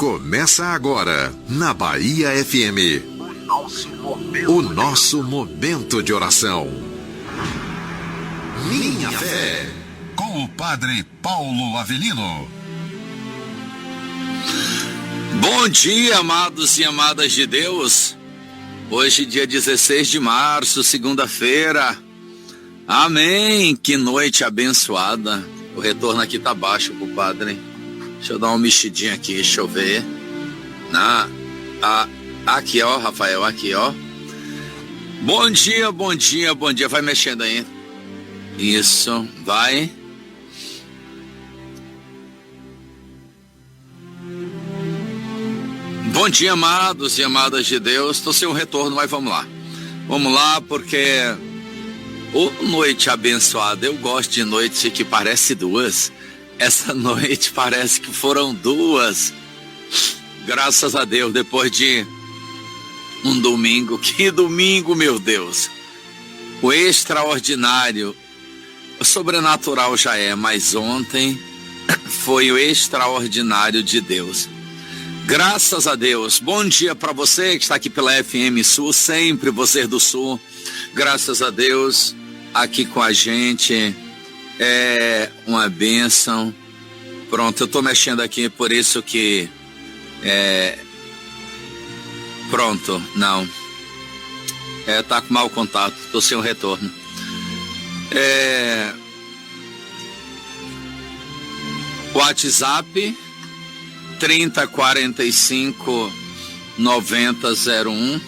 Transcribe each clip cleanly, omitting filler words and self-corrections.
Começa agora, na Bahia FM, o nosso momento de oração. Minha Fé, com o Padre Paulo Avelino. Bom dia, amados e amadas de Deus. Hoje, dia 16 de março, segunda-feira. Amém. Que noite abençoada. O retorno aqui tá baixo pro Padre. Deixa eu dar uma mexidinha aqui, deixa eu ver. Aqui, ó, Rafael, aqui, ó. Bom dia, bom dia, bom dia. Vai mexendo aí. Isso, vai. Bom dia, amados e amadas de Deus. Estou sem um retorno, mas vamos lá. Vamos lá, porque noite abençoada. Eu gosto de noite que parece duas. Essa noite parece que foram duas. Graças a Deus, depois de um domingo. Que domingo, meu Deus. O extraordinário, o sobrenatural já é, mas ontem foi o extraordinário de Deus. Graças a Deus. Bom dia para você que está aqui pela FM Sul, sempre você do Sul. Graças a Deus, aqui com a gente. É uma bênção. Pronto, eu estou mexendo aqui, por isso que pronto, não. Tá com mau contato, estou sem o retorno. WhatsApp 3045 9001.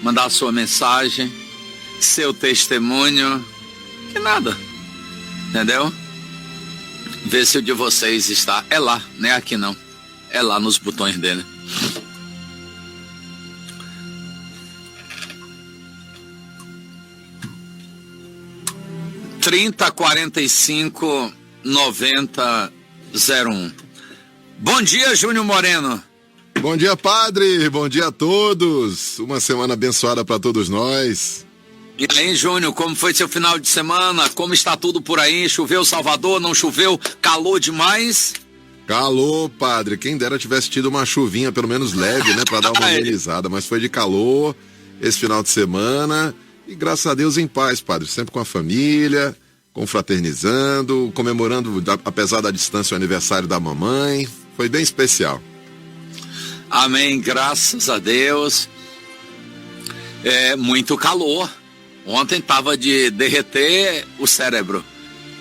Mandar sua mensagem, seu testemunho, que nada, entendeu? Ver se o de vocês está, é lá, não é aqui não, é lá nos botões dele. Trinta 45 90 01. Bom dia, Júnior Moreno. Bom dia, Padre. Bom dia a todos. Uma semana abençoada para todos nós. E aí, Júnior, como foi seu final de semana? Como está tudo por aí? Choveu Salvador? Não choveu? Calor demais? Calor, Padre. Quem dera tivesse tido uma chuvinha, pelo menos leve, né? Para dar uma amenizada. Mas foi de calor esse final de semana. E graças a Deus em paz, Padre. Sempre com a família, confraternizando, comemorando, apesar da distância, o aniversário da mamãe. Foi bem especial. Amém. Graças a Deus. Muito calor. Ontem tava de derreter o cérebro.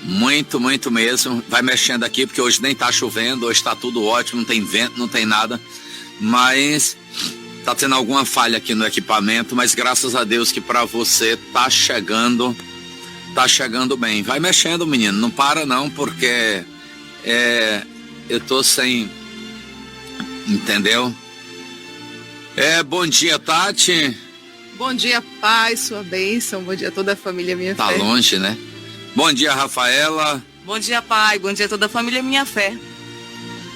Muito, muito mesmo. Vai mexendo aqui, porque hoje nem tá chovendo, hoje tá tudo ótimo, não tem vento, não tem nada. Mas tá tendo alguma falha aqui no equipamento, mas graças a Deus que para você tá chegando bem. Vai mexendo, menino, não para não, porque eu tô sem, entendeu? Bom dia, Tati. Bom dia, Pai, sua bênção. Bom dia a toda a família Minha Fé. Tá longe, né? Bom dia, Rafaela. Bom dia, Pai. Bom dia a toda a família Minha Fé.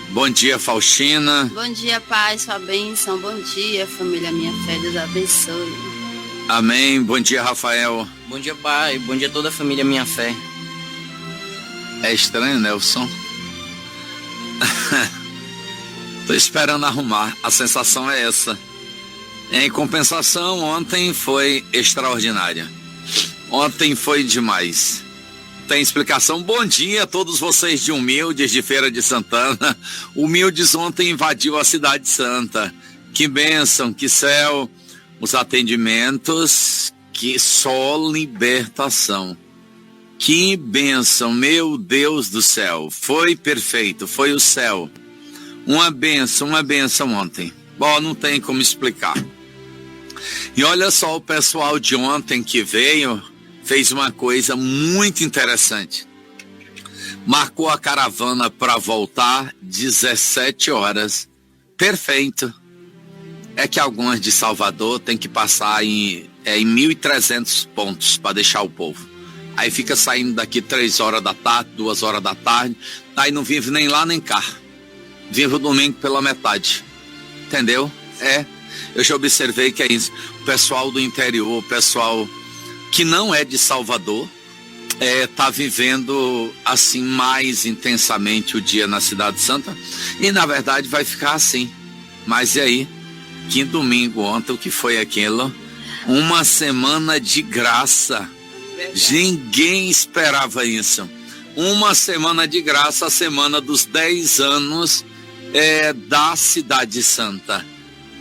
Bom dia, Faustina. Bom dia, Pai, sua bênção. Bom dia, família Minha Fé. Deus abençoe. Amém. Bom dia, Rafael. Bom dia, Pai. Bom dia a toda a família Minha Fé. É estranho, né, o som? Tô esperando arrumar. A sensação é essa. Em compensação, ontem foi extraordinária. Ontem foi demais. Tem explicação. Bom dia a todos vocês de Humildes, de Feira de Santana. Humildes ontem invadiu a Cidade Santa. Que bênção, que céu. Os atendimentos, que só libertação. Que bênção, meu Deus do céu. Foi perfeito, foi o céu. Uma bênção ontem. Bom, não tem como explicar. E olha só, o pessoal de ontem que veio, fez uma coisa muito interessante. Marcou a caravana para voltar 17 horas. Perfeito. É que algumas de Salvador tem que passar em 1.300 pontos para deixar o povo. Aí fica saindo daqui 3 horas da tarde, 2 horas da tarde, aí não vive nem lá nem cá. Vive o domingo pela metade. Entendeu? Eu já observei que é isso. O pessoal do interior, o pessoal que não é de Salvador, tá vivendo assim mais intensamente o dia na Cidade Santa, e na verdade vai ficar assim. Mas e aí? Que domingo ontem, o que foi aquilo? Uma semana de graça. Ninguém esperava isso. Uma semana de graça, a semana dos 10 anos da Cidade Santa.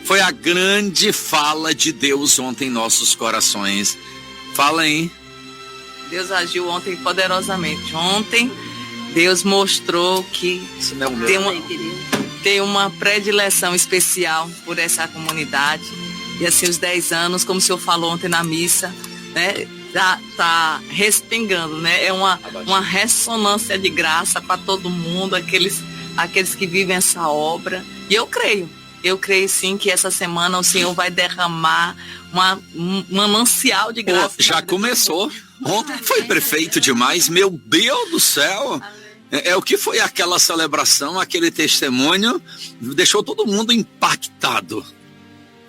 Foi a grande fala de Deus ontem em nossos corações. Fala aí. Deus agiu ontem poderosamente. Ontem, Deus mostrou que tem uma predileção especial por essa comunidade. E assim, os 10 anos, como o senhor falou ontem na missa, né, tá respingando, né? É uma ressonância de graça para todo mundo, aqueles que vivem essa obra. E eu creio sim que essa semana o Senhor vai derramar um manancial de graça. Já começou. Ontem foi prefeito demais, meu Deus do céu. O que foi aquela celebração, aquele testemunho, deixou todo mundo impactado.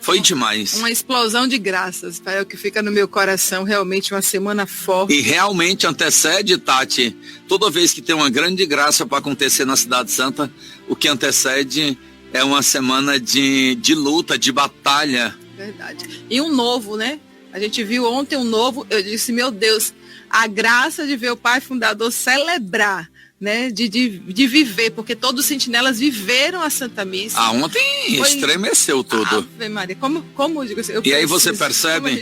Foi demais. Uma explosão de graças, é o que fica no meu coração, realmente uma semana forte. E realmente antecede, Tati, toda vez que tem uma grande graça para acontecer na Cidade Santa, o que antecede é uma semana de luta, de batalha. Verdade. E um novo, né? A gente viu ontem um novo, eu disse, meu Deus, a graça de ver o pai fundador celebrar, né? De viver, porque todos os sentinelas viveram a Santa Missa. Ontem estremeceu tudo. Ave Maria, como eu digo assim, e aí você percebe,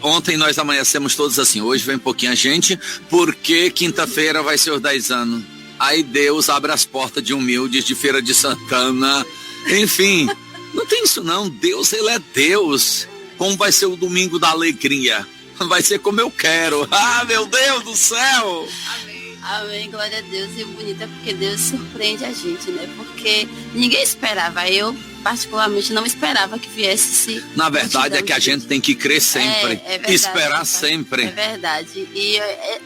ontem nós amanhecemos todos assim, hoje vem pouquinha gente, porque quinta-feira vai ser os 10 anos. Aí Deus abre as portas de humildes, de Feira de Santana, enfim, não tem isso não, Deus, ele é Deus. Como vai ser o domingo da alegria? Vai ser como eu quero. Meu Deus do céu! Amém, glória a Deus. E bonita porque Deus surpreende a gente, né? Porque ninguém esperava. Eu, particularmente, não esperava que viesse esse... Na verdade, é que a gente tem que crer sempre. Verdade, esperar sempre. É verdade. E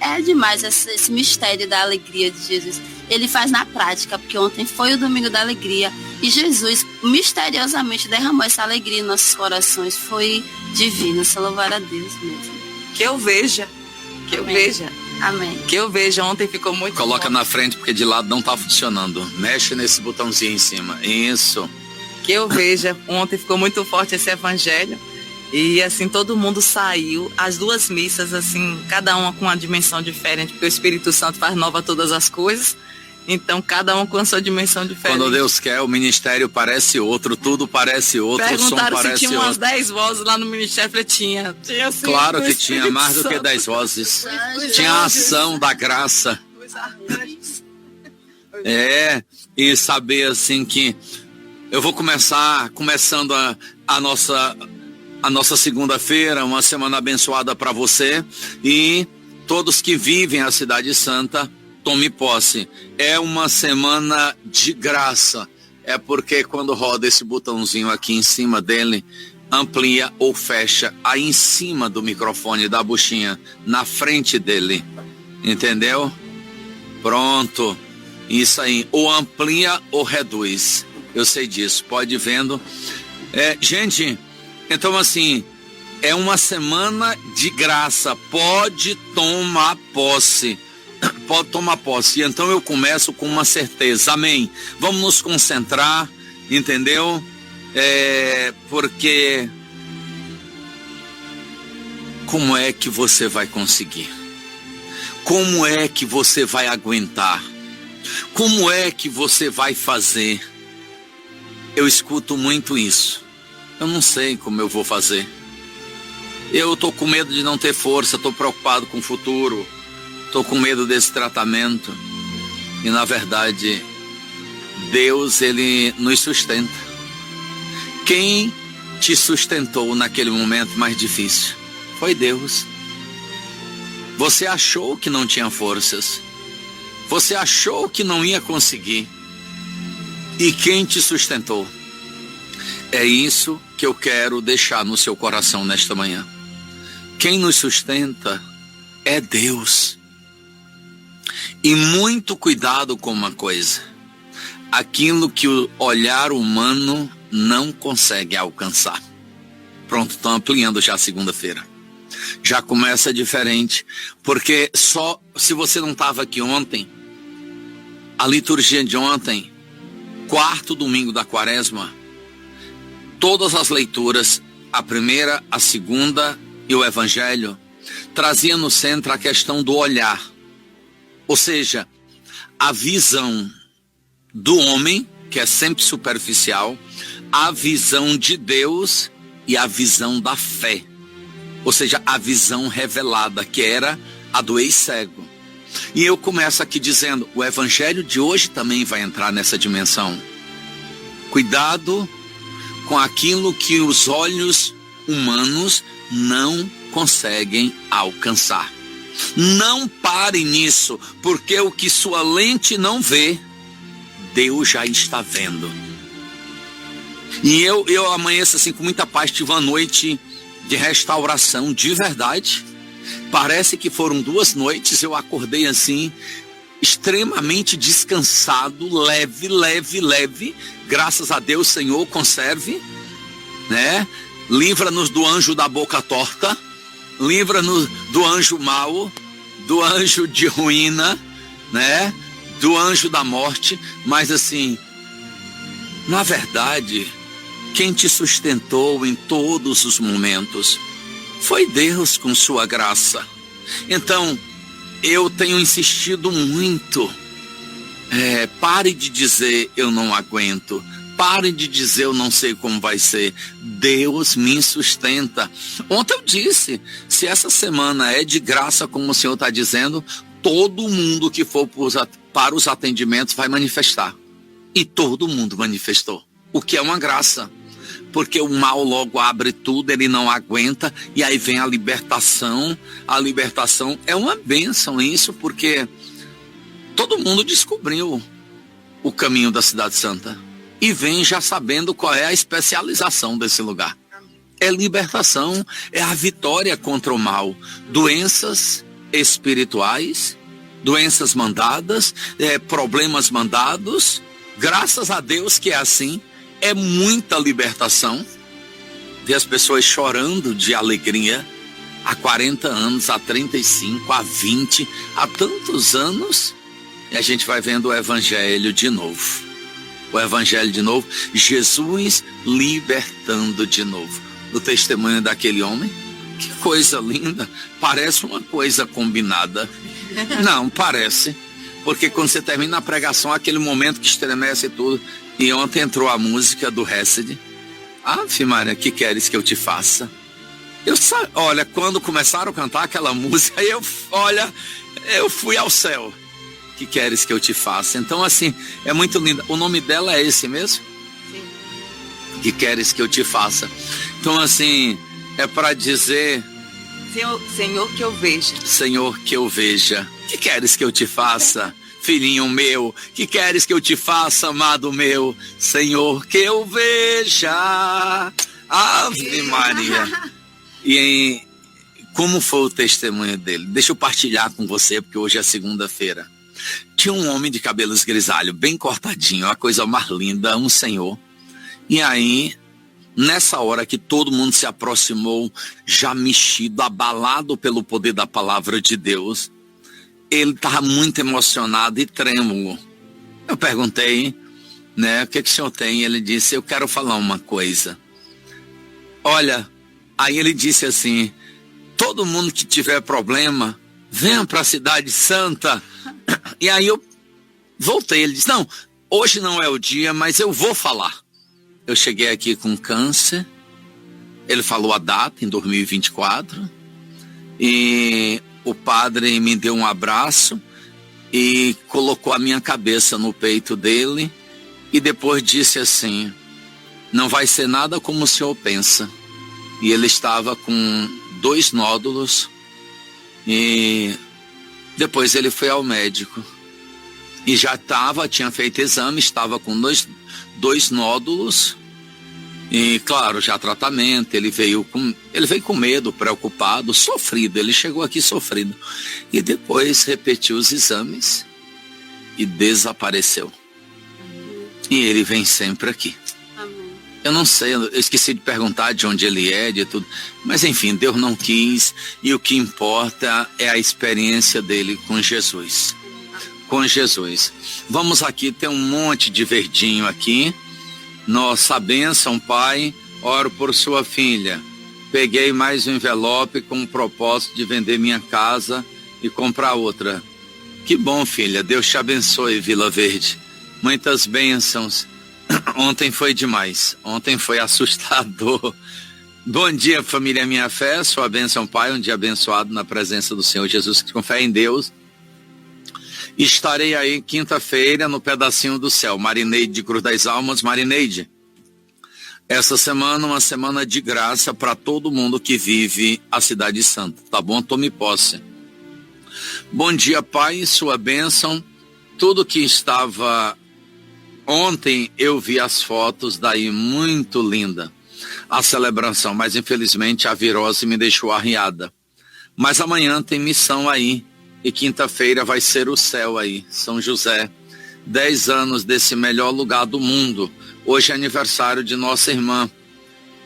é demais esse mistério da alegria de Jesus. Ele faz na prática, porque ontem foi o domingo da alegria. E Jesus, misteriosamente, derramou essa alegria em nossos corações. Foi divino. Só louvar a Deus mesmo. Que eu veja. Amém. Que eu veja, ontem ficou muito Coloca bom. na frente, porque de lado não tá funcionando. Mexe nesse botãozinho em cima. Isso. Que eu veja, ontem ficou muito forte esse evangelho. E assim, todo mundo saiu. As duas missas, assim, cada uma com uma dimensão diferente, porque o Espírito Santo faz nova todas as coisas. Então, cada um com a sua dimensão diferente. Quando Deus quer, o ministério parece outro, tudo parece outro, o som Perguntaram parece se tinha umas outro. 10 vozes lá no ministério. Eu falei, tinha assim, Claro que o tinha, Espírito mais do que Santo. 10 vozes. Tinha a ação da graça. E saber assim que eu vou começando a nossa segunda-feira, uma semana abençoada para você e todos que vivem a Cidade Santa, tome posse. É uma semana de graça. É porque quando roda esse botãozinho aqui em cima dele, amplia ou fecha aí em cima do microfone da buchinha, na frente dele. Entendeu? Pronto. Isso aí. Ou amplia ou reduz. Eu sei disso. Pode ir vendo. Gente, então assim, é uma semana de graça. Pode tomar posse. Pode tomar posse. Então eu começo com uma certeza. Amém. Vamos nos concentrar, entendeu? Porque como é que você vai conseguir? Como é que você vai aguentar? Como é que você vai fazer? Eu escuto muito isso. Eu não sei como eu vou fazer. Eu tô com medo de não ter força, tô preocupado com o futuro. Estou com medo desse tratamento. E na verdade, Deus, ele nos sustenta. Quem te sustentou naquele momento mais difícil? Foi Deus. Você achou que não tinha forças. Você achou que não ia conseguir. E quem te sustentou? É isso que eu quero deixar no seu coração nesta manhã. Quem nos sustenta é Deus. E muito cuidado com uma coisa. Aquilo que o olhar humano não consegue alcançar. Pronto, estão ampliando já a segunda-feira. Já começa diferente, porque só se você não estava aqui ontem, a liturgia de ontem, quarto domingo da quaresma, todas as leituras, a primeira, a segunda e o evangelho, trazia no centro a questão do olhar, ou seja, a visão do homem, que é sempre superficial, a visão de Deus e a visão da fé, ou seja, a visão revelada, que era a do ex-cego. E eu começo aqui dizendo, o evangelho de hoje também vai entrar nessa dimensão. Cuidado com aquilo que os olhos humanos não conseguem alcançar. Não pare nisso, porque o que sua lente não vê, Deus já está vendo. E eu amanheço assim com muita paz, tive uma noite de restauração de verdade. Parece que foram 2 noites, eu acordei assim, extremamente descansado, leve. Graças a Deus, Senhor, conserve, né? Livra-nos do anjo da boca torta, livra-nos do anjo mau, do anjo de ruína, né? Do anjo da morte. Mas assim, na verdade, quem te sustentou em todos os momentos foi Deus com sua graça. Então, eu tenho insistido muito. Pare de dizer eu não aguento. Pare de dizer eu não sei como vai ser. Deus me sustenta. Ontem eu disse, se essa semana é de graça, como o Senhor está dizendo, todo mundo que for para os atendimentos vai manifestar. E todo mundo manifestou, o que é uma graça. Porque o mal logo abre tudo, ele não aguenta, e aí vem a libertação. A libertação é uma bênção isso, porque todo mundo descobriu o caminho da Cidade Santa. E vem já sabendo qual é a especialização desse lugar. É libertação, é a vitória contra o mal. Doenças espirituais, doenças mandadas, problemas mandados. Graças a Deus que é assim. É muita libertação. Ver as pessoas chorando de alegria há 40 anos, há 35, há 20, há tantos anos. E a gente vai vendo o evangelho de novo. O evangelho de novo, Jesus libertando de novo. O testemunho daquele homem, que coisa linda, parece uma coisa combinada. Não, parece, porque quando você termina a pregação, aquele momento que estremece tudo, e ontem entrou a música do Hesed. Ave Maria, que queres que eu te faça? Olha, quando começaram a cantar aquela música, eu fui ao céu. Que queres que eu te faça? Então assim, é muito linda. O nome dela é esse mesmo? Sim. Que queres que eu te faça? Então assim, é para dizer, Senhor, que eu veja. Senhor, que eu veja. Que queres que eu te faça? Filhinho meu, que queres que eu te faça, amado meu? Senhor, que eu veja. Ave Maria. E como foi o testemunho dele? Deixa eu partilhar com você, porque hoje é segunda-feira. Tinha um homem de cabelos grisalhos, bem cortadinho, a coisa mais linda, um senhor. E aí, nessa hora que todo mundo se aproximou, já mexido, abalado pelo poder da palavra de Deus, ele estava muito emocionado e trêmulo. Eu perguntei, né, o que o senhor tem? Ele disse, eu quero falar uma coisa. Olha, aí ele disse assim, todo mundo que tiver problema, venha para a Cidade Santa. E aí eu voltei, ele disse, não, hoje não é o dia, mas eu vou falar. Eu cheguei aqui com câncer, ele falou a data, em 2024, e o padre me deu um abraço e colocou a minha cabeça no peito dele e depois disse assim, não vai ser nada como o senhor pensa. E ele estava com 2 nódulos e depois ele foi ao médico e já tinha feito exame, estava com dois nódulos e claro, já tratamento, ele veio com medo, preocupado, sofrido, ele chegou aqui sofrido e depois repetiu os exames e desapareceu. E ele vem sempre aqui. Amém. Eu não sei, eu esqueci de perguntar de onde ele é, de tudo. Mas enfim, Deus não quis, e o que importa é a experiência dele com Jesus. Com Jesus. Vamos aqui, tem um monte de verdinho aqui. Nossa bênção, Pai, oro por sua filha. Peguei mais um envelope com o propósito de vender minha casa e comprar outra. Que bom, filha, Deus te abençoe, Vila Verde. Muitas bênçãos. Ontem foi demais, ontem foi assustador. Bom dia, família Minha Fé, sua bênção, Pai, um dia abençoado na presença do Senhor Jesus, com fé em Deus. Estarei aí quinta-feira no pedacinho do céu. Marineide de Cruz das Almas. Marineide, essa semana uma semana de graça para todo mundo que vive a Cidade Santa, tá bom? Tome posse. Bom dia, Pai, sua bênção. Tudo que estava... Ontem eu vi as fotos daí, muito linda a celebração, mas infelizmente a virose me deixou arriada. Mas amanhã tem missão aí, e quinta-feira vai ser o céu aí, São José. 10 anos desse melhor lugar do mundo. Hoje é aniversário de nossa irmã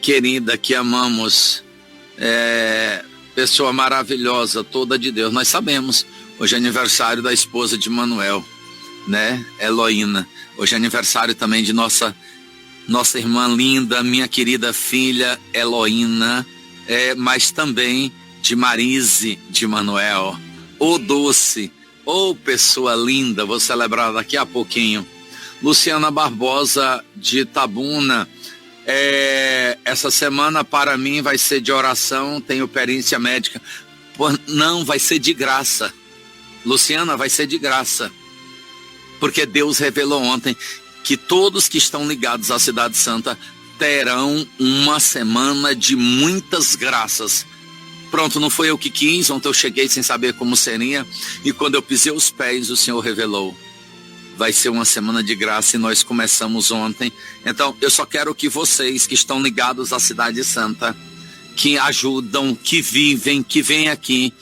querida, que amamos, pessoa maravilhosa, toda de Deus. Nós sabemos, hoje é aniversário da esposa de Manuel, né, Heloína. Hoje é aniversário também de nossa irmã linda, minha querida filha Heloína, mas também de Marise de Manuel. Ô doce, ô pessoa linda, vou celebrar daqui a pouquinho. Luciana Barbosa de Itabuna, essa semana para mim vai ser de oração, tenho perícia médica. Não, vai ser de graça. Luciana, vai ser de graça. Porque Deus revelou ontem que todos que estão ligados à Cidade Santa terão uma semana de muitas graças. Pronto, não foi eu que quis, ontem eu cheguei sem saber como seria, e quando eu pisei os pés, o Senhor revelou. Vai ser uma semana de graça e nós começamos ontem. Então, eu só quero que vocês que estão ligados à Cidade Santa, que ajudam, que vivem, que vêm aqui,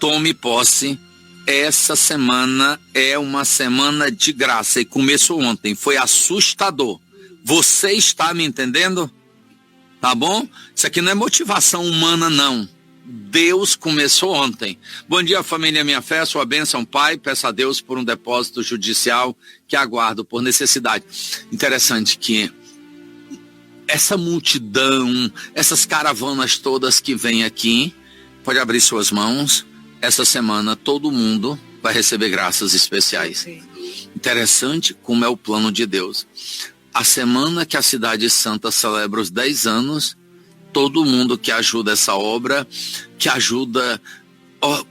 tome posse. Essa semana é uma semana de graça e começou ontem, foi assustador. Você está me entendendo? Tá bom? Isso aqui não é motivação humana, não. Deus começou ontem. Bom dia, família Minha Fé, sua bênção, Pai. Peço a Deus por um depósito judicial que aguardo por necessidade. Interessante que essa multidão, essas caravanas todas que vêm aqui, pode abrir suas mãos. Essa semana todo mundo vai receber graças especiais. Interessante como é o plano de Deus. A semana que a Cidade Santa celebra os 10 anos, todo mundo que ajuda essa obra, que ajuda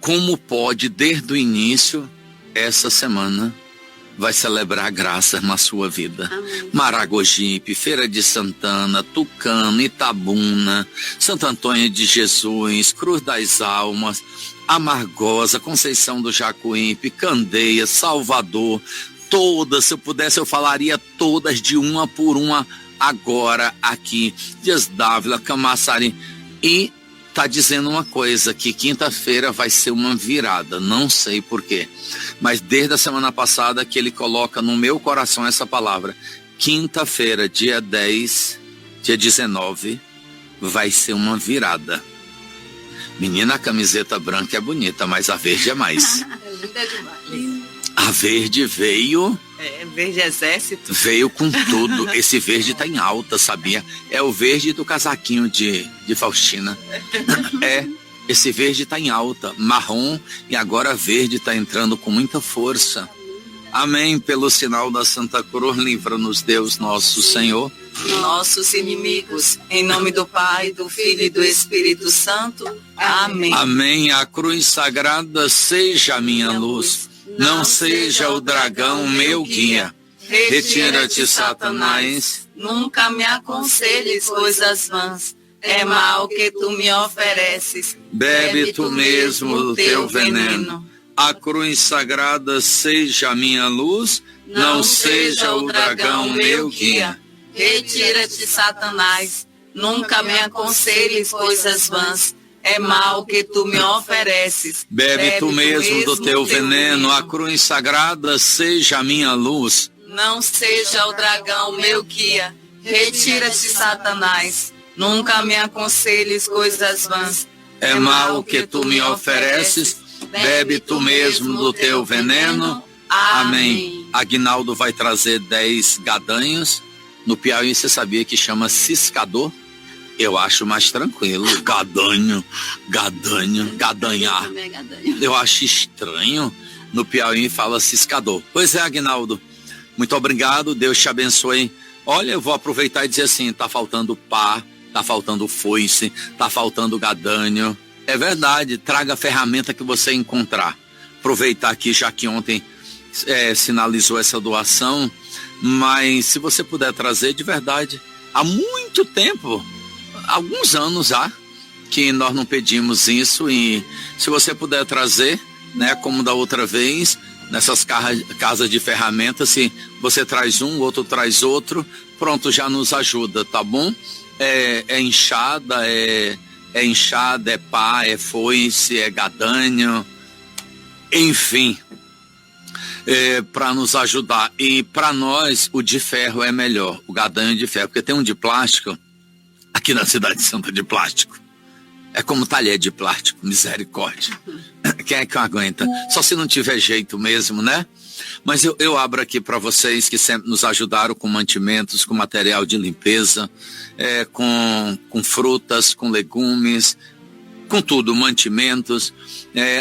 como pode desde o início, essa semana vai celebrar graças na sua vida. Amém. Maragogipe, Feira de Santana, Tucano, Itabuna, Santo Antônio de Jesus, Cruz das Almas, Amargosa, Conceição do Jacuípe, Candeias, Salvador, todas, se eu pudesse eu falaria todas de uma por uma agora aqui, Dias d'Ávila, Camaçari, e tá dizendo uma coisa, que quinta-feira vai ser uma virada, não sei porquê, mas desde a semana passada que ele coloca no meu coração essa palavra, quinta-feira, dia 10, dia 19, vai ser uma virada. Menina, a camiseta branca é bonita, mas a verde é mais. A verde veio... verde exército. Veio com tudo. Esse verde tá em alta, sabia? É o verde do casaquinho de Faustina. Esse verde tá em alta. Marrom, e agora verde tá entrando com muita força. Amém. Pelo sinal da Santa Cruz, livra-nos Deus nosso Senhor. Nossos inimigos, em nome do Pai, do Filho e do Espírito Santo. Amém. Amém. A cruz sagrada seja a minha luz. Não seja o dragão meu guia. Retira-te, Satanás. Nunca me aconselhes coisas vãs. É mal que tu me ofereces. Bebe tu mesmo o teu veneno. A cruz sagrada seja a minha luz. Não seja o dragão meu guia. Retira-te, Satanás. Nunca me aconselhes coisas vãs. É mal que tu me ofereces. Bebe tu mesmo do teu veneno. A cruz sagrada seja a minha luz. Não seja o dragão meu guia. Retira-te, Satanás. Nunca me aconselhes coisas vãs. É mal o que tu me ofereces, bebe tu mesmo do teu veneno. Amém. Aguinaldo vai trazer 10 gadanhos. No Piauí você sabia que chama ciscador? Eu acho mais tranquilo. Gadanho, gadanhar. Eu acho estranho. No Piauí fala ciscador. Pois é, Aguinaldo. Muito obrigado, Deus te abençoe. Olha, eu vou aproveitar e dizer assim, tá faltando pá, tá faltando foice, tá faltando gadanho. É verdade, traga a ferramenta que você encontrar. Aproveitar aqui, já que ontem sinalizou essa doação, mas se você puder trazer, de verdade, há muito tempo, alguns anos já, que nós não pedimos isso, e se você puder trazer, né, como da outra vez, nessas casas de ferramentas, se você traz um, outro traz outro, pronto, já nos ajuda, tá bom? É enxada, é pá, é foice, é gadanho, enfim, para nos ajudar. E para nós, o de ferro é melhor, o gadanho de ferro, porque tem um de plástico, aqui na Cidade Santa de plástico, é como talher de plástico, misericórdia. Quem é que aguenta? Só se não tiver jeito mesmo, né? Mas eu abro aqui para vocês que sempre nos ajudaram com mantimentos, com material de limpeza, com frutas, com legumes, com tudo, mantimentos.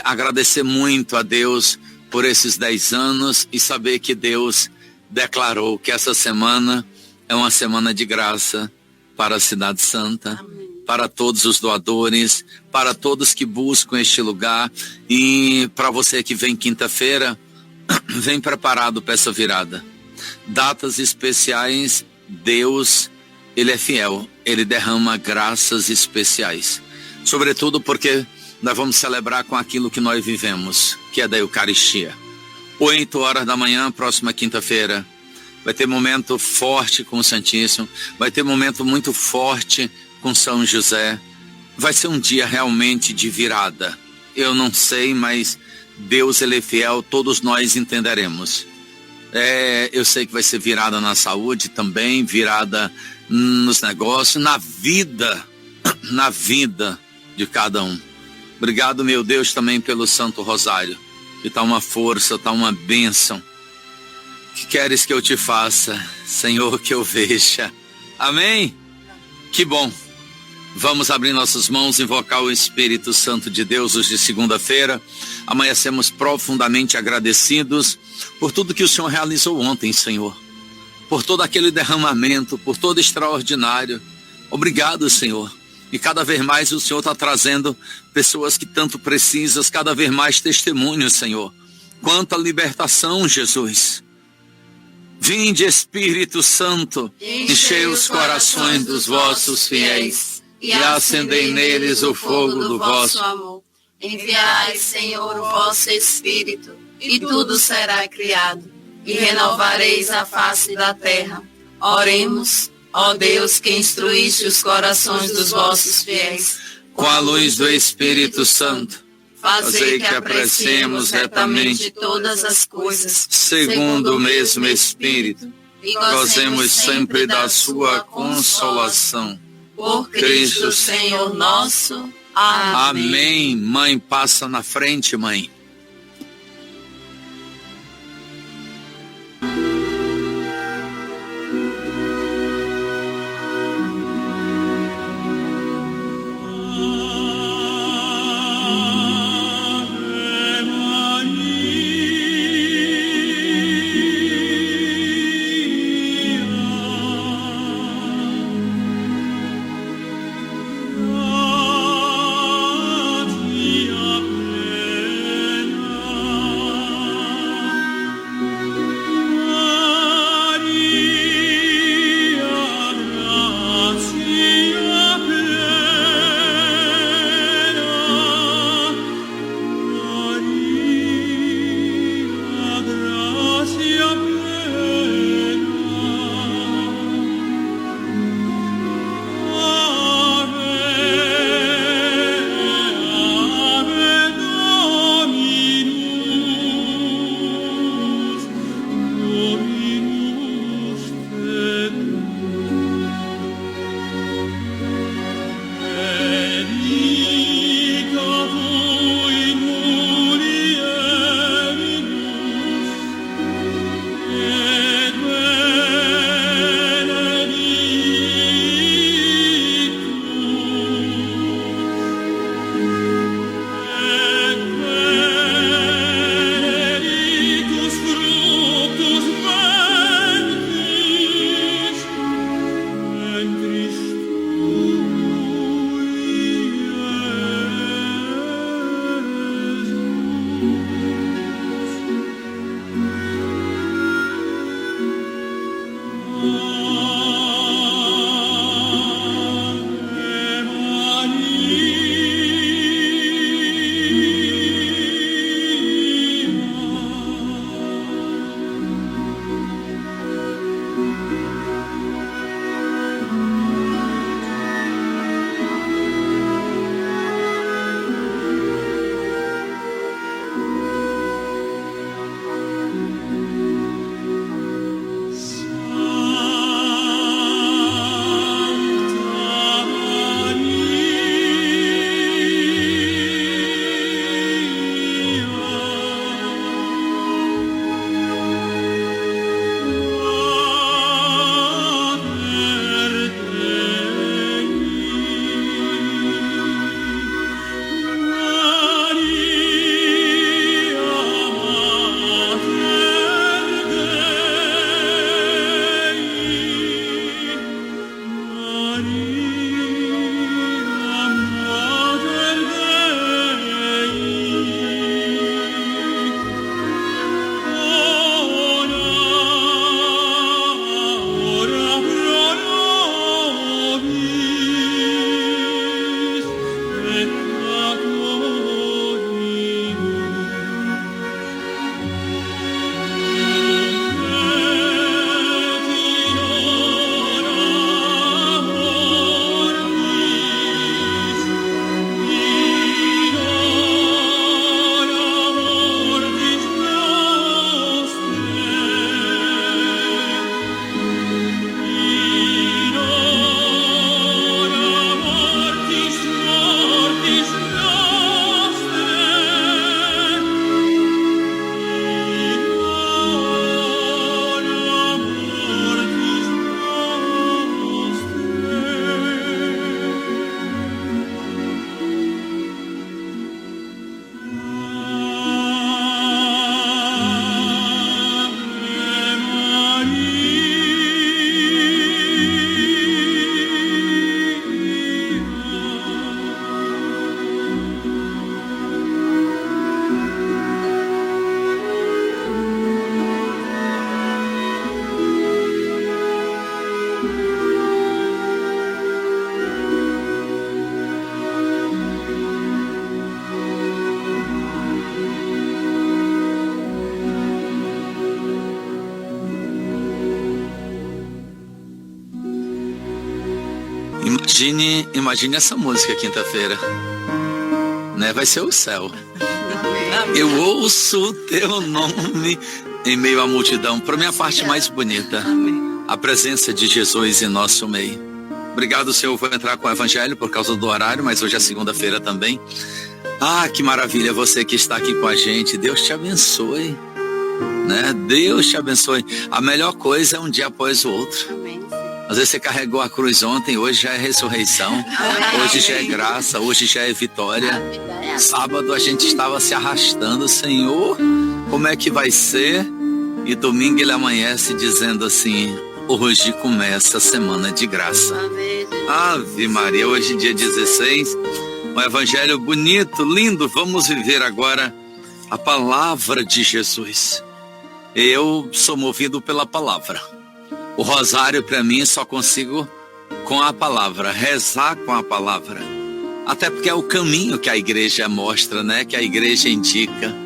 Agradecer muito a Deus por esses 10 anos e saber que Deus declarou que essa semana é uma semana de graça para a Cidade Santa. Amém. Para todos os doadores, para todos que buscam este lugar, e para você que vem quinta-feira, vem preparado para essa virada. Datas especiais, Deus, Ele é fiel, Ele derrama graças especiais, sobretudo porque nós vamos celebrar com aquilo que nós vivemos, que é da Eucaristia. 8 horas da manhã, próxima quinta-feira, vai ter momento forte com o Santíssimo, vai ter momento muito forte com São José. Vai ser um dia realmente de virada. Eu não sei, mas Deus, Ele é fiel, todos nós entenderemos. Eu sei que vai ser virada na saúde também, virada nos negócios, na vida de cada um. Obrigado, meu Deus, também pelo Santo Rosário, que está uma força, está uma bênção. Que queres que eu te faça, Senhor, que eu veja. Amém? Que bom. Vamos abrir nossas mãos e invocar o Espírito Santo de Deus hoje de segunda-feira. Amanhecemos profundamente agradecidos por tudo que o Senhor realizou ontem, Senhor. Por todo aquele derramamento, por todo extraordinário. Obrigado, Senhor. E cada vez mais o Senhor está trazendo pessoas que tanto precisam, cada vez mais testemunhos, Senhor. Quanta libertação, Jesus. Vinde, Espírito Santo, enchei os corações dos vossos fiéis e acendei neles o fogo do vosso amor. Enviai, Senhor, o vosso Espírito, e tudo será criado, e renovareis a face da terra. Oremos, ó Deus, que instruíste os corações dos vossos fiéis, com a luz do Espírito Santo, fazei que apreciemos retamente todas as coisas, segundo o mesmo Espírito, e gozemos sempre da sua consolação. Por Cristo, Senhor nosso. Amém. Amém. Mãe, passa na frente, mãe. Imagine essa música quinta-feira, né? Vai ser o céu. Eu ouço o teu nome em meio à multidão. Para mim, a parte mais bonita, a presença de Jesus em nosso meio. Obrigado, Senhor. Vou entrar com o evangelho por causa do horário, mas hoje é segunda-feira também. Ah, que maravilha você que está aqui com a gente. Deus te abençoe, né? Deus te abençoe. A melhor coisa é um dia após o outro. Às vezes você carregou a cruz ontem, hoje já é ressurreição, hoje já é graça, hoje já é vitória. Sábado a gente estava se arrastando, Senhor, como é que vai ser? E domingo ele amanhece dizendo assim, hoje começa a semana de graça. Ave Maria, hoje dia 16, um evangelho bonito, lindo. Vamos viver agora a palavra de Jesus. Eu sou movido pela palavra. O rosário para mim só consigo com a palavra, rezar com a palavra. Até porque é o caminho que a igreja mostra, né? Que a igreja indica.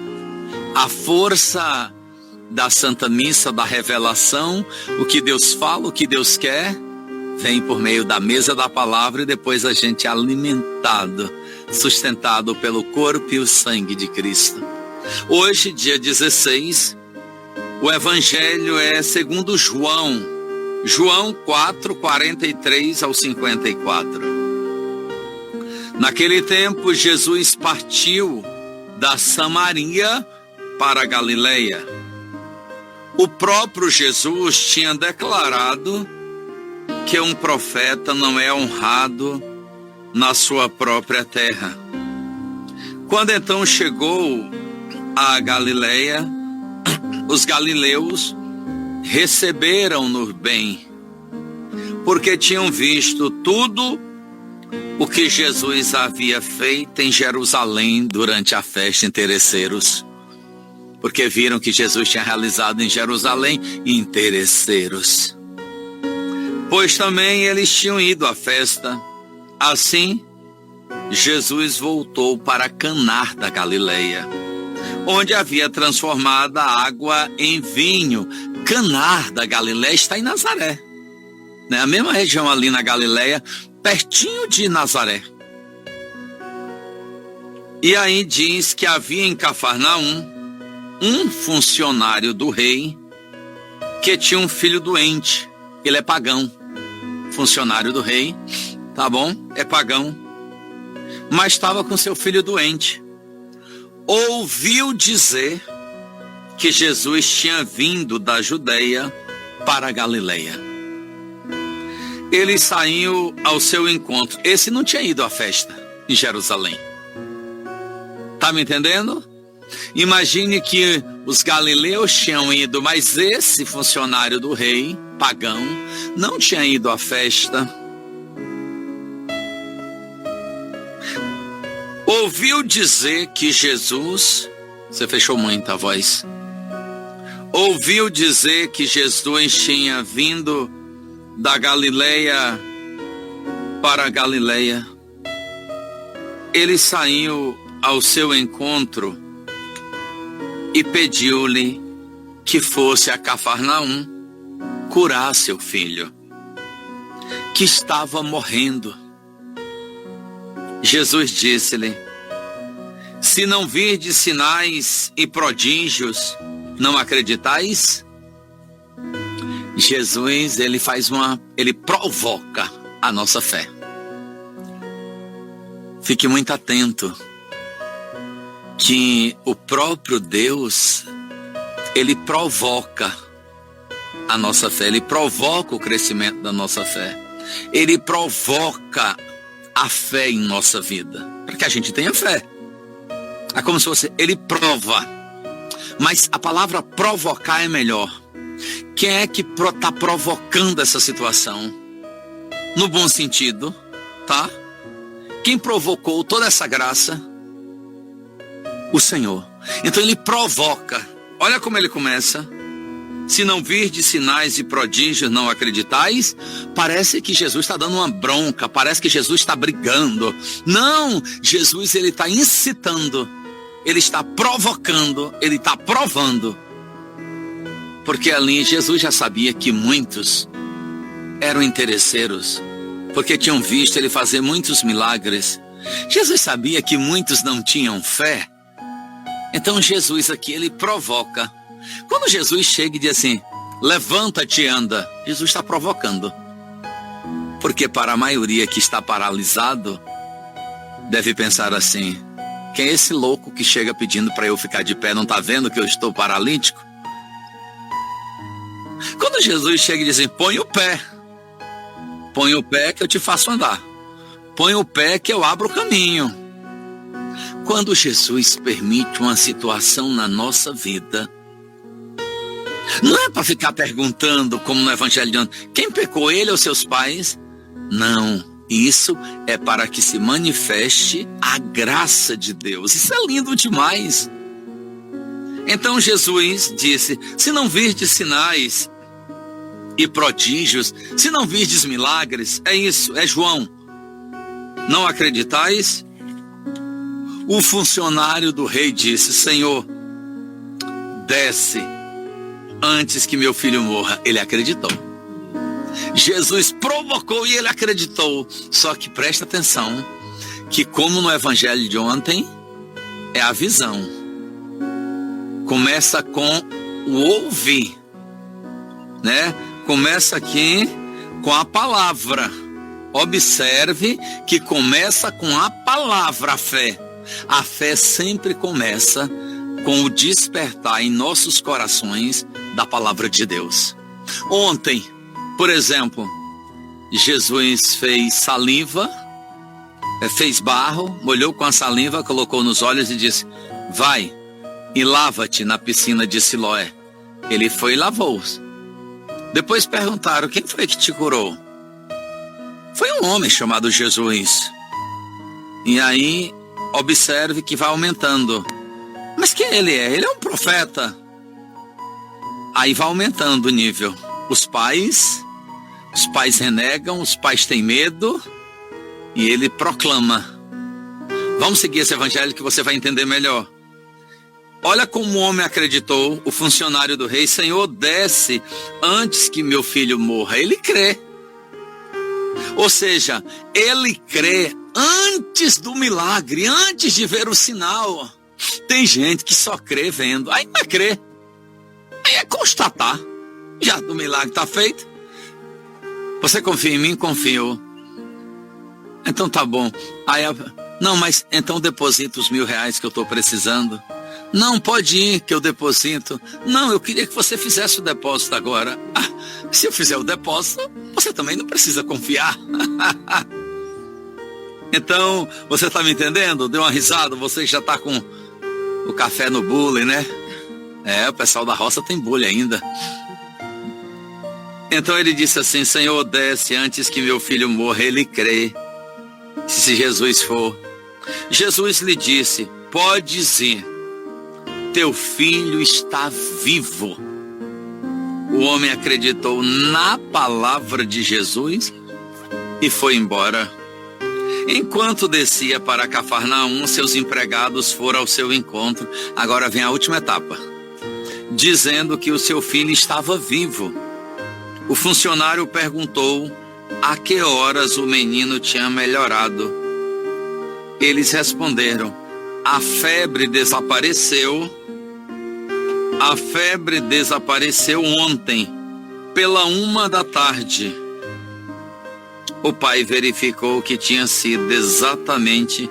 A força da Santa Missa, da revelação, o que Deus fala, o que Deus quer, vem por meio da mesa da palavra e depois a gente é alimentado, sustentado pelo corpo e o sangue de Cristo. Hoje, dia 16, o evangelho é segundo João 4, 43 ao 54. Naquele tempo, Jesus partiu da Samaria para a Galileia. O próprio Jesus tinha declarado que um profeta não é honrado na sua própria terra. Quando então chegou a Galileia, os galileus receberam-no bem, porque tinham visto tudo o que Jesus havia feito em Jerusalém durante a festa em Terceiros. Porque viram que Jesus tinha realizado em Jerusalém em Terceiros. Pois também eles tinham ido à festa. Assim, Jesus voltou para Caná da Galileia, onde havia transformado a água em vinho. Caná da Galileia está em Nazaré, né? A mesma região ali na Galileia, pertinho de Nazaré. E aí diz que havia em Cafarnaum um funcionário do rei que tinha um filho doente. Ele é pagão, funcionário do rei, tá bom? É pagão, mas estava com seu filho doente. Ouviu dizer que Jesus tinha vindo da Judeia para a Galileia. Ele saiu ao seu encontro. Esse não tinha ido à festa em Jerusalém. Tá me entendendo? Imagine que os galileus tinham ido, mas esse funcionário do rei, pagão, não tinha ido à festa. Ouviu dizer que Jesus... Você fechou muito a voz. Ouviu dizer que Jesus tinha vindo da Galileia para a Galileia. Ele saiu ao seu encontro e pediu-lhe que fosse a Cafarnaum curar seu filho, que estava morrendo. Jesus disse-lhe: se não virdes sinais e prodígios, não acreditais? Jesus, ele provoca a nossa fé. Fique muito atento que o próprio Deus, ele provoca a nossa fé, ele provoca o crescimento da nossa fé, ele provoca a fé em nossa vida, para que a gente tenha fé. É como se fosse, ele prova, mas a palavra provocar é melhor. Quem é que está provocando essa situação? No bom sentido, tá? Quem provocou toda essa graça? O Senhor. Então ele provoca. Olha como ele começa. Se não virdes sinais e prodígios, não acreditais. Parece que Jesus está dando uma bronca, parece que Jesus está brigando. Não, Jesus, ele está incitando, ele está provocando, ele está provando. Porque ali Jesus já sabia que muitos eram interesseiros, porque tinham visto ele fazer muitos milagres. Jesus sabia que muitos não tinham fé. Então Jesus aqui, ele provoca. Quando Jesus chega e diz assim, levanta-te e anda, Jesus está provocando. Porque para a maioria que está paralisado, deve pensar assim, quem é esse louco que chega pedindo para eu ficar de pé? Não está vendo que eu estou paralítico? Quando Jesus chega e diz assim, põe o pé que eu te faço andar. Põe o pé que eu abro o caminho. Quando Jesus permite uma situação na nossa vida, não é para ficar perguntando, como no Evangelho de ontem, quem pecou, ele ou seus pais? Não, isso é para que se manifeste a graça de Deus. Isso é lindo demais. Então Jesus disse, se não virdes sinais e prodígios, se não virdes milagres, é isso, é João. Não acreditais? O funcionário do rei disse, Senhor, desce antes que meu filho morra. Ele acreditou. Jesus provocou e ele acreditou. Só que presta atenção, que como no Evangelho de ontem, é a visão. Começa com o ouvir, né? Começa aqui com a palavra. Observe que começa com a palavra, a fé. A fé sempre começa com o despertar em nossos corações da palavra de Deus. Ontem, por exemplo, Jesus fez saliva, fez barro, molhou com a saliva, colocou nos olhos e disse, vai e lava-te na piscina de Siloé. Ele foi e lavou-os. Depois perguntaram, quem foi que te curou? Foi um homem chamado Jesus. E aí, observe que vai aumentando. Mas quem ele é? Ele é um profeta. Aí vai aumentando o nível. Os pais renegam, os pais têm medo, e ele proclama. Vamos seguir esse evangelho que você vai entender melhor. Olha como o homem acreditou, o funcionário do rei, Senhor, desce antes que meu filho morra. Ele crê. Ou seja, ele crê antes do milagre, antes de ver o sinal. Tem gente que só crê vendo, aí não é crer, aí é constatar. Já do milagre está feito. Você confia em mim? Confio. Então tá bom. Aí, não, mas então deposita os R$1.000 que eu estou precisando. Não, pode ir que eu deposito. Não, eu queria que você fizesse o depósito agora. Se eu fizer o depósito, você também não precisa confiar. Então, você está me entendendo? Deu uma risada, você já está com o café no bule, né? O pessoal da roça tem bule ainda. Então ele disse assim, Senhor, desce antes que meu filho morra. Ele crê, se Jesus for. Jesus lhe disse, podes ir, teu filho está vivo. O homem acreditou na palavra de Jesus e foi embora. Enquanto descia para Cafarnaum, seus empregados foram ao seu encontro. Agora vem a última etapa, dizendo que o seu filho estava vivo. O funcionário perguntou a que horas o menino tinha melhorado. Eles responderam, a febre desapareceu ontem, pela 1h. O pai verificou que tinha sido exatamente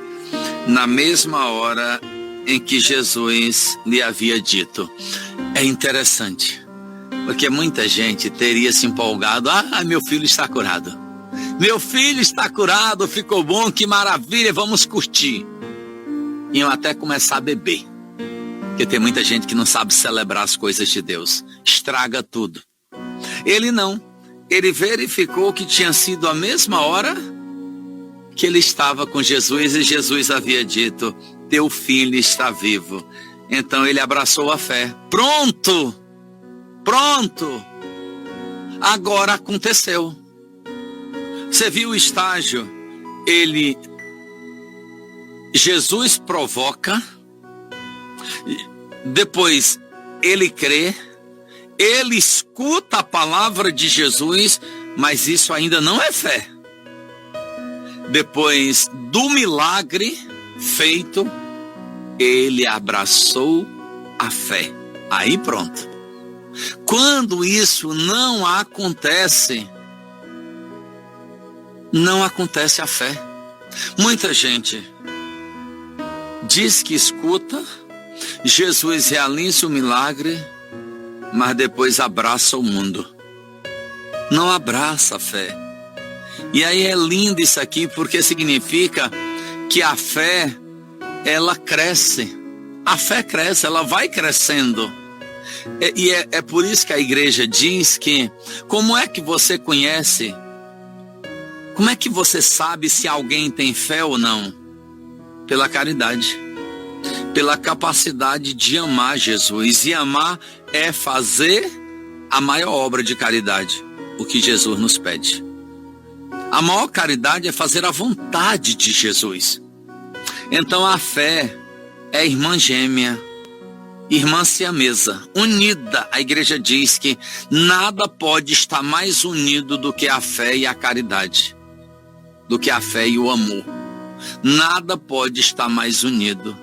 na mesma hora em que Jesus lhe havia dito. É interessante, porque muita gente teria se empolgado, meu filho está curado. Meu filho está curado, ficou bom, que maravilha, vamos curtir. Iam até começar a beber. Porque tem muita gente que não sabe celebrar as coisas de Deus. Estraga tudo. Ele não. Ele verificou que tinha sido a mesma hora que ele estava com Jesus e Jesus havia dito, teu filho está vivo. Então ele abraçou a fé. Pronto! Agora aconteceu. Você viu o estágio? Jesus provoca, depois ele crê, ele escuta a palavra de Jesus, mas isso ainda não é fé. depois do milagre feito, ele abraçou a fé. Aí pronto. Quando isso não acontece, não acontece a fé. Muita gente diz que escuta, Jesus realiza o milagre, mas depois abraça o mundo. Não abraça a fé. E aí é lindo isso aqui, porque significa que a fé, ela cresce. A fé cresce, ela vai crescendo. E é por isso que a igreja diz que, como é que você conhece, como é que você sabe se alguém tem fé ou não? Pela caridade, pela capacidade de amar Jesus. E amar é fazer a maior obra de caridade, o que Jesus nos pede. A maior caridade é fazer a vontade de Jesus. Então a fé é irmã gêmea, irmã siamesa, unida. A igreja diz que nada pode estar mais unido do que a fé e a caridade, do que a fé e o amor. Nada pode estar mais unido.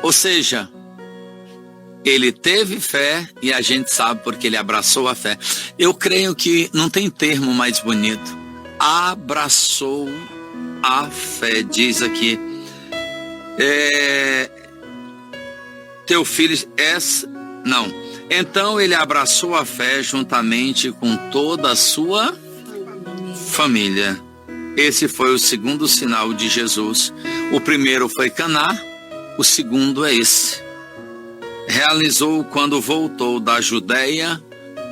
Ou seja, ele teve fé e a gente sabe porque ele abraçou a fé. Eu creio que não tem termo mais bonito. Abraçou a fé, diz aqui. Teu filho não. Então ele abraçou a fé juntamente com toda a sua família. Esse foi o segundo sinal de Jesus. O primeiro foi Caná, o segundo é esse. Realizou quando voltou da Judeia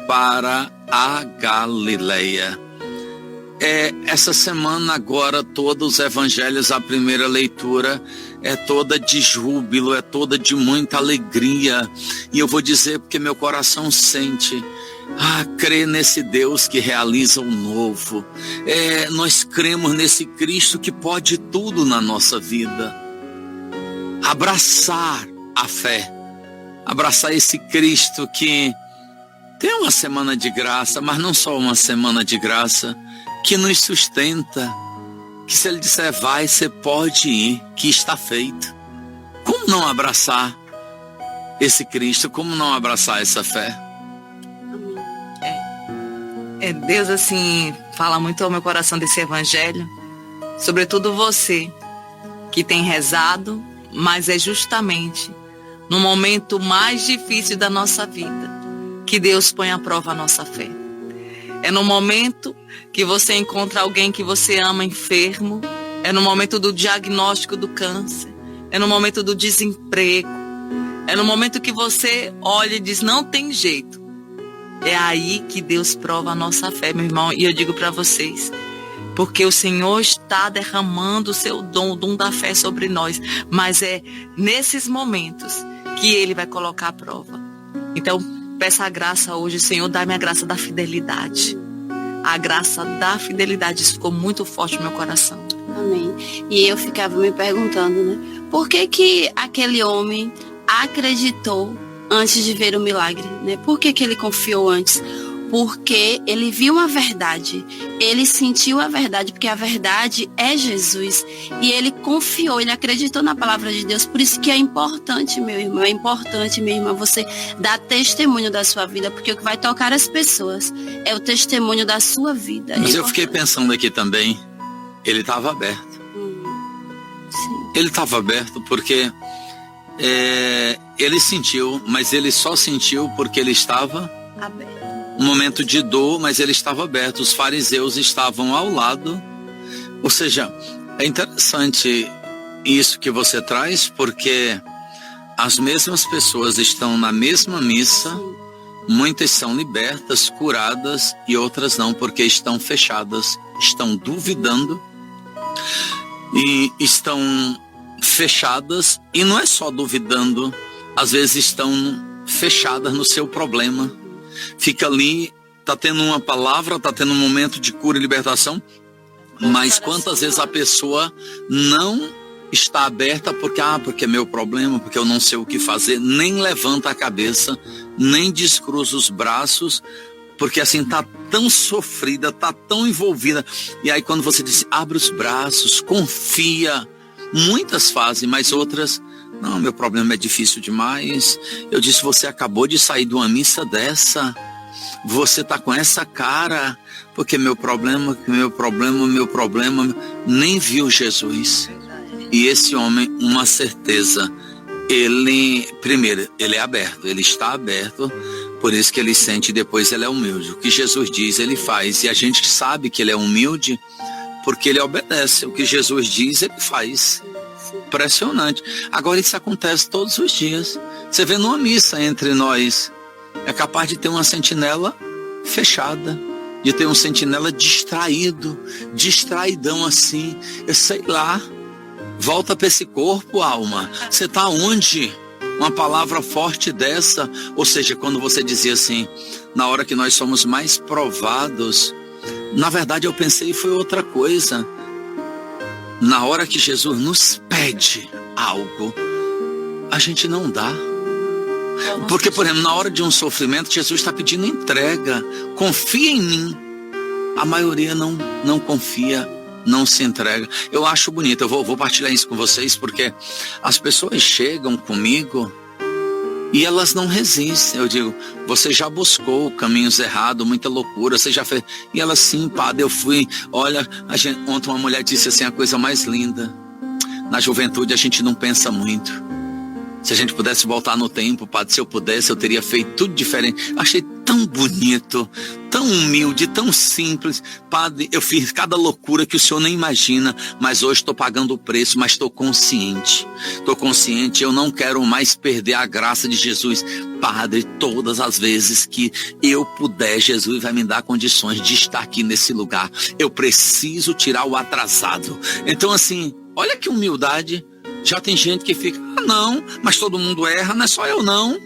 para a Galileia. Essa semana agora, todos os evangelhos, a primeira leitura é toda de júbilo, é toda de muita alegria. E eu vou dizer porque meu coração sente, crê nesse Deus que realiza o novo. Nós cremos nesse Cristo que pode tudo na nossa vida. Abraçar a fé, abraçar esse Cristo que tem uma semana de graça, mas não só uma semana de graça, que nos sustenta, que se ele disser vai, você pode ir, que está feito. Como não abraçar esse Cristo? Como não abraçar essa fé? Deus assim fala muito ao meu coração desse evangelho, sobretudo você que tem rezado, mas é justamente no momento mais difícil da nossa vida que Deus põe à prova a nossa fé. É no momento que você encontra alguém que você ama enfermo, é no momento do diagnóstico do câncer, é no momento do desemprego, é no momento que você olha e diz, não tem jeito. É aí que Deus prova a nossa fé, meu irmão. E eu digo para vocês, porque o Senhor está derramando o seu dom, o dom da fé sobre nós, mas é nesses momentos que Ele vai colocar a prova. Então, peça a graça hoje, Senhor, dá-me a graça da fidelidade. A graça da fidelidade, isso ficou muito forte no meu coração. Amém. E eu ficava me perguntando, né? Por que aquele homem acreditou antes de ver o milagre, né? Por que ele confiou antes? Porque ele viu a verdade, ele sentiu a verdade, porque a verdade é Jesus, e ele confiou, ele acreditou na palavra de Deus. Por isso que é importante, meu irmão, é importante, minha irmã, você dar testemunho da sua vida, porque o que vai tocar as pessoas é o testemunho da sua vida. Mas eu fiquei pensando aqui também, ele estava aberto. Sim. Ele estava aberto porque ele sentiu, mas ele só sentiu porque ele estava Aberto. Um momento de dor, mas ele estava aberto. Os fariseus estavam ao lado. Ou seja, é interessante isso que você traz, porque as mesmas pessoas estão na mesma missa, muitas são libertas, curadas, e outras não, porque estão fechadas, estão duvidando, e estão fechadas, e não é só duvidando, às vezes estão fechadas no seu problema. Fica ali, está tendo uma palavra, está tendo um momento de cura e libertação, mas quantas vezes a pessoa não está aberta porque é meu problema, porque eu não sei o que fazer, nem levanta a cabeça, nem descruza os braços, Porque assim, tá tão sofrida, tá tão envolvida. E aí quando você diz, abre os braços, confia. Muitas fazem, mas outras, não, meu problema é difícil demais. Eu disse, você acabou de sair de uma missa dessa. Você tá com essa cara, porque meu problema, nem viu Jesus. E esse homem, uma certeza, primeiro, ele é aberto, ele está aberto, por isso que ele sente, depois ele é humilde. O que Jesus diz, ele faz. E a gente sabe que ele é humilde, porque ele obedece. O que Jesus diz, ele faz. Impressionante. Agora isso acontece todos os dias. Você vê numa missa entre nós, é capaz de ter uma sentinela fechada, de ter um sentinela distraidão assim, eu sei lá. Volta para esse corpo, alma. Você está onde? Uma palavra forte dessa, ou seja, quando você dizia assim, na hora que nós somos mais provados, na verdade eu pensei foi outra coisa. Na hora que Jesus nos pede algo, a gente não dá. Porque, por exemplo, na hora de um sofrimento, Jesus está pedindo entrega. Confia em mim. A maioria não confia, não se entrega. Eu acho bonito, eu vou partilhar isso com vocês, porque as pessoas chegam comigo e elas não resistem. Eu digo, você já buscou caminhos errados, muita loucura, você já fez. E elas, sim, padre, eu fui. Olha, ontem uma mulher disse assim, a coisa mais linda. Na juventude a gente não pensa muito. Se a gente pudesse voltar no tempo, padre, se eu pudesse, eu teria feito tudo diferente. Achei tão bonito, tão humilde, tão simples. Padre, eu fiz cada loucura que o senhor nem imagina, mas hoje estou pagando o preço, mas estou consciente. Estou consciente, eu não quero mais perder a graça de Jesus. Padre, todas as vezes que eu puder, Jesus vai me dar condições de estar aqui nesse lugar. Eu preciso tirar o atrasado. Então, assim, olha que humildade. Já tem gente que fica, não, mas todo mundo erra, não é só eu não.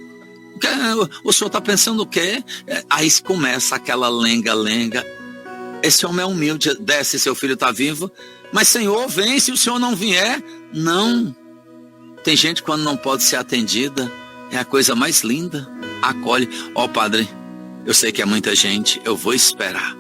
O senhor está pensando o quê? Aí começa aquela lenga-lenga. Esse homem é humilde, desce, seu filho está vivo. Mas Senhor, vem, se o senhor não vier. Não. Tem gente quando não pode ser atendida, é a coisa mais linda. Acolhe. Ó, padre, eu sei que é muita gente, eu vou esperar.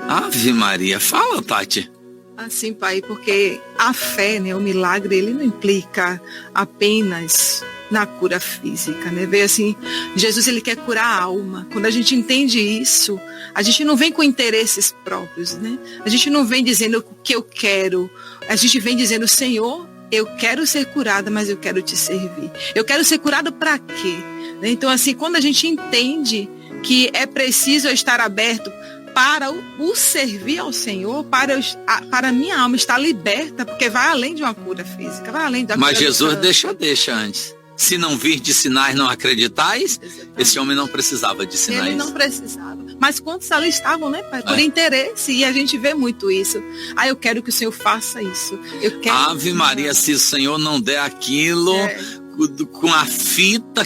Ave Maria, fala, Tati. Assim, pai, porque a fé, né, o milagre, ele não implica apenas na cura física, né? Vê assim, Jesus, ele quer curar a alma. Quando a gente entende isso, a gente não vem com interesses próprios, né? A gente não vem dizendo o que eu quero. A gente vem dizendo, Senhor, eu quero ser curada, mas eu quero te servir. Eu quero ser curado para quê? Né? Então, assim, quando a gente entende que é preciso eu estar aberto para o servir ao Senhor, para a minha alma estar liberta, porque vai além de uma cura física, vai além da cura. Mas Jesus deixa antes. Se não vir de sinais, não acreditais. Exatamente. Esse homem não precisava de sinais. Ele não precisava. Mas quantos ali estavam, né, pai? Por interesse, e a gente vê muito isso. Eu quero que o Senhor faça isso. Eu quero. Ave Maria, se o Senhor não der aquilo, com a fita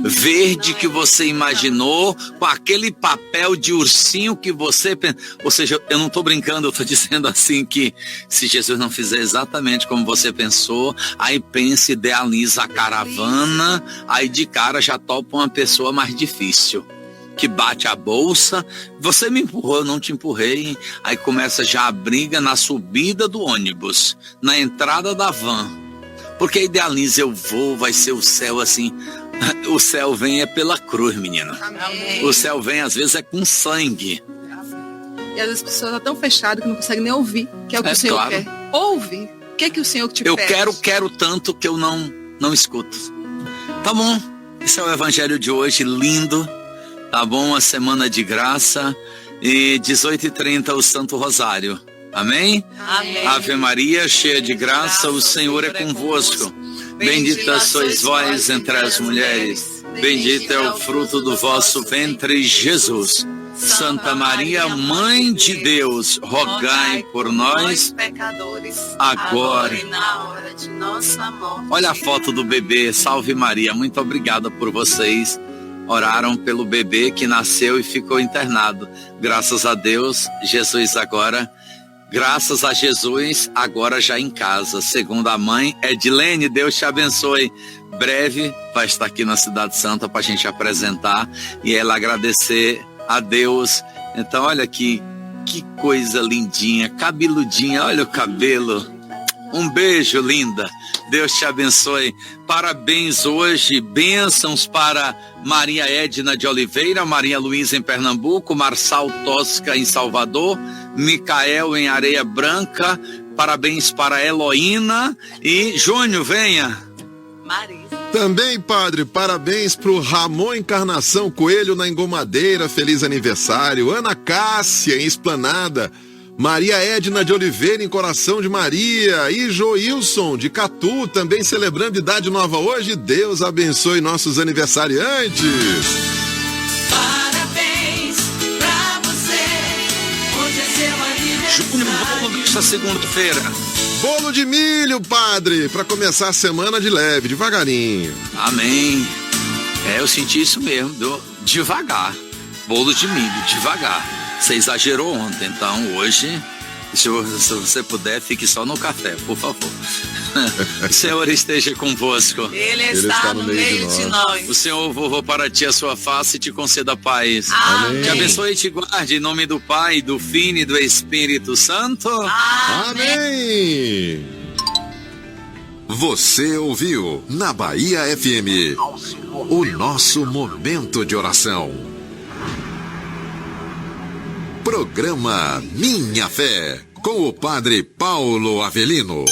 verde que você imaginou, com aquele papel de ursinho que você... Ou seja, eu não estou brincando, eu estou dizendo assim que se Jesus não fizer exatamente como você pensou, aí pensa, idealiza a caravana, aí de cara já topa uma pessoa mais difícil, que bate a bolsa, você me empurrou, eu não te empurrei, aí começa já a briga na subida do ônibus, na entrada da van, porque idealiza, vai ser o céu assim. O céu vem é pela cruz, menina. Amém. O céu vem às vezes é com sangue. E às vezes as pessoas estão tão fechadas que não conseguem nem ouvir, que é o que o Senhor claro. quer. Ouve. O que é que o Senhor te pede? Eu quero tanto que eu não escuto. Tá bom. Esse é o evangelho de hoje, lindo. Tá bom? Uma semana de graça. E 18h30 o Santo Rosário. Amém? Amém. Ave Maria, cheia de graça, o Senhor é convosco. Bendita sois vós entre as mulheres, bendito é o fruto do vosso ventre, Jesus. Santa Maria, Mãe de Deus, rogai por nós, pecadores, agora e na hora de nossa morte. Olha a foto do bebê, salve Maria, muito obrigada por vocês. Oraram pelo bebê que nasceu e ficou internado. Graças a Deus, Jesus agora... Graças a Jesus, agora já em casa. Segundo a mãe, Edilene, Deus te abençoe. Breve vai estar aqui na Cidade Santa para a gente apresentar e ela agradecer a Deus. Então, olha aqui, que coisa lindinha, cabeludinha, olha o cabelo. Um beijo, linda. Deus te abençoe. Parabéns hoje, bênçãos para Maria Edna de Oliveira, Maria Luísa em Pernambuco, Marçal Tosca em Salvador, Micael em Areia Branca, parabéns para Heloína e Júnior, venha. Marisa. Também, padre, parabéns pro Ramon Encarnação Coelho na Engomadeira, feliz aniversário. Ana Cássia em Esplanada, Maria Edna de Oliveira em Coração de Maria e Joilson de Catu, também celebrando idade nova hoje. Deus abençoe nossos aniversariantes. Parabéns pra você, hoje é seu aniversário. Júnior, bolo desta segunda-feira. Bolo de milho, padre, para começar a semana de leve, devagarinho. Amém. Eu senti isso mesmo, devagar. Bolo de milho, devagar. Você exagerou ontem, então hoje, se você puder, fique só no café, por favor. O Senhor esteja convosco. Ele está no meio de nós. O Senhor volvou para ti a sua face e te conceda paz. Amém. Te abençoe e te guarde em nome do Pai, do Filho e do Espírito Santo. Amém. Você ouviu na Bahia FM o nosso momento de oração. Programa Minha Fé com o Padre Paulo Avelino.